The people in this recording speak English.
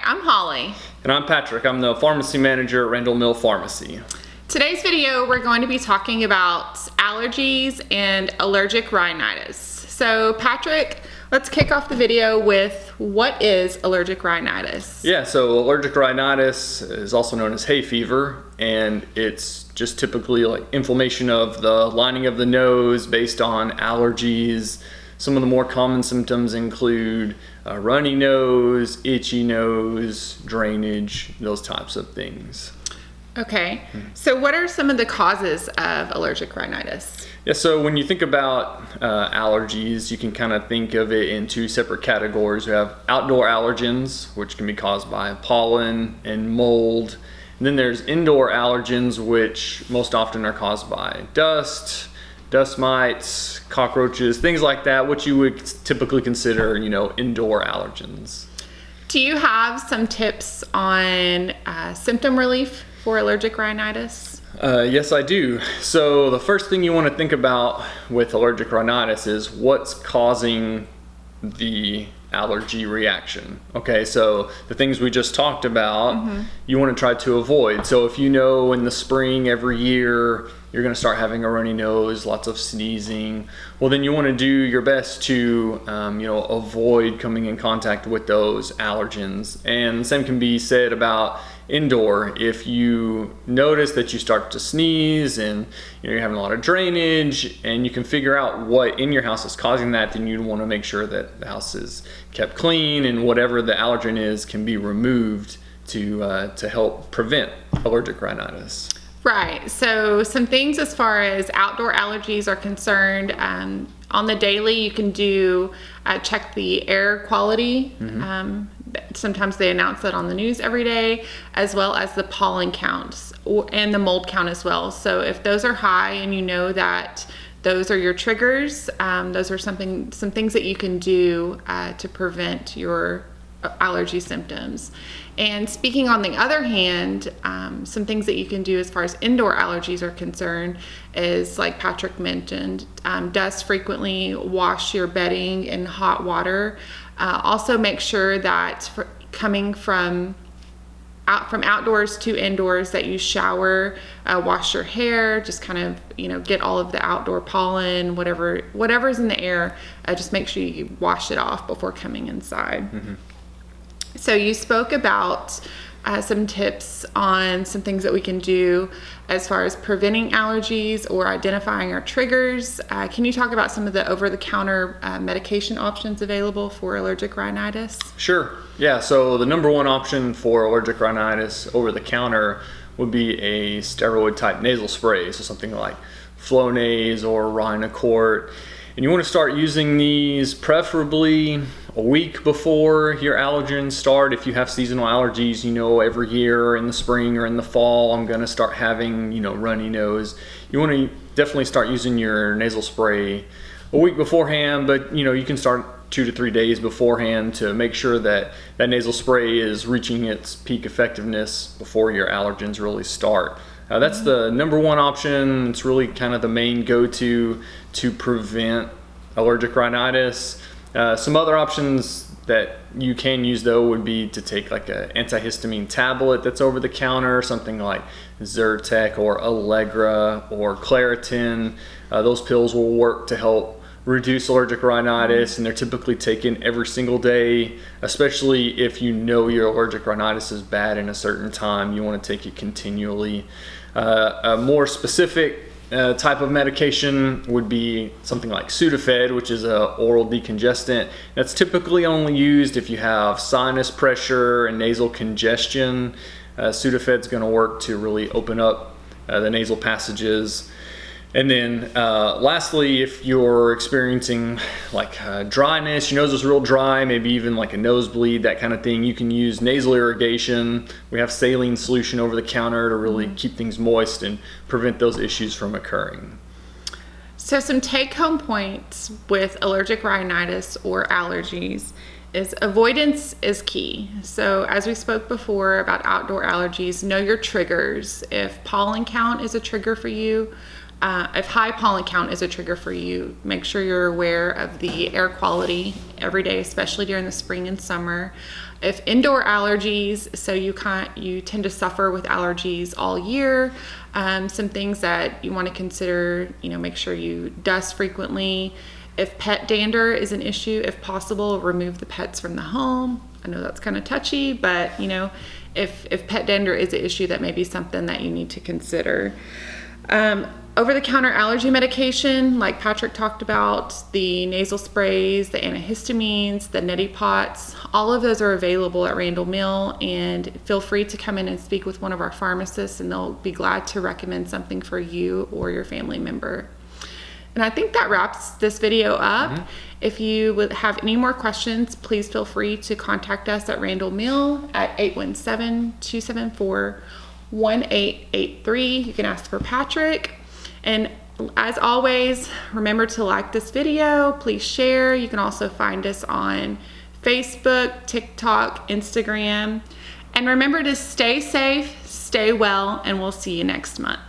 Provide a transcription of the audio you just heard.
I'm Holly. And I'm Patrick. I'm the pharmacy manager at Randall Mill Pharmacy. Today's video, we're going to be talking about allergies and allergic rhinitis. So Patrick, let's kick off the video with what is allergic rhinitis? Yeah, so allergic rhinitis is also known as hay fever, and it's just typically like inflammation of the lining of the nose based on allergies. Some of the more common symptoms include runny nose, itchy nose, drainage, those types of things. Okay, so what are some of the causes of allergic rhinitis? Yeah, so when you think about allergies, you can kind of think of it in two separate categories. We have outdoor allergens, which can be caused by pollen and mold. And then there's indoor allergens, which most often are caused by dust mites, cockroaches, things like that, which you would typically consider, indoor allergens. Do you have some tips on symptom relief for allergic rhinitis? Yes, I do. So the first thing you want to think about with allergic rhinitis is what's causing the allergy reaction. Okay, so the things we just talked about, you want to try to avoid. So if you know in the spring every year you're going to start having a runny nose, lots of sneezing, well then you want to do your best to avoid coming in contact with those allergens. And the same can be said about indoor. If you notice that you start to sneeze and you're having a lot of drainage and you can figure out what in your house is causing that, then you want to make sure that the house is kept clean and whatever the allergen is can be removed to help prevent allergic rhinitis. Right, so some things as far as outdoor allergies are concerned, on the daily you can do check the air quality. Sometimes they announce that on the news every day, as well as the pollen counts and the mold count as well. So if those are high and you know that those are your triggers, those are some things that you can do to prevent your allergy symptoms. And speaking on the other hand, some things that you can do as far as indoor allergies are concerned is, like Patrick mentioned, dust frequently, wash your bedding in hot water. Also make sure that coming from outdoors to indoors that you shower, wash your hair, just kind of, get all of the outdoor pollen, whatever's in the air, just make sure you wash it off before coming inside. So you spoke about some tips on some things that we can do as far as preventing allergies or identifying our triggers. Can you talk about some of the over-the-counter medication options available for allergic rhinitis? Sure. Yeah, so the number one option for allergic rhinitis over the counter would be a steroid type nasal spray, so something like Flonase or Rhinocort. And you want to start using these preferably a week before your allergens start. If you have seasonal allergies, every year in the spring or in the fall, I'm going to start having, runny nose. You want to definitely start using your nasal spray a week beforehand, but, you can start 2 to 3 days beforehand to make sure that that nasal spray is reaching its peak effectiveness before your allergens really start. That's the number one option. It's really kind of the main go-to to prevent allergic rhinitis. Some other options that you can use though would be to take like an antihistamine tablet that's over the counter, something like Zyrtec or Allegra or Claritin. Those pills will work to help reduce allergic rhinitis, and they're typically taken every single day, especially if you know your allergic rhinitis is bad in a certain time. You want to take it continually. A more specific type of medication would be something like Sudafed, which is an oral decongestant. That's typically only used if you have sinus pressure and nasal congestion. Sudafed's going to work to really open up the nasal passages. And then lastly, if you're experiencing like dryness, your nose is real dry, maybe even like a nosebleed, that kind of thing, you can use nasal irrigation. We have saline solution over the counter to really keep things moist and prevent those issues from occurring. So some take-home points with allergic rhinitis or allergies is avoidance is key. So as we spoke before about outdoor allergies, know your triggers. If pollen count is a trigger for you, if high pollen count is a trigger for you, make sure you're aware of the air quality every day, especially during the spring and summer. If indoor allergies, so you tend to suffer with allergies all year. Some things that you want to consider, make sure you dust frequently. If pet dander is an issue, if possible, remove the pets from the home. I know that's kind of touchy, but if pet dander is an issue, that may be something that you need to consider. Over-the-counter allergy medication, like Patrick talked about, the nasal sprays, the antihistamines, the neti pots, all of those are available at Randall Mill, and feel free to come in and speak with one of our pharmacists, and they'll be glad to recommend something for you or your family member. And I think that wraps this video up. Mm-hmm. If you would have any more questions, please feel free to contact us at Randall Mill at 817-274-1883. You can ask for Patrick. And as always, remember to like this video. Please share. You can also find us on Facebook, TikTok, Instagram. And remember to stay safe, stay well, and we'll see you next month.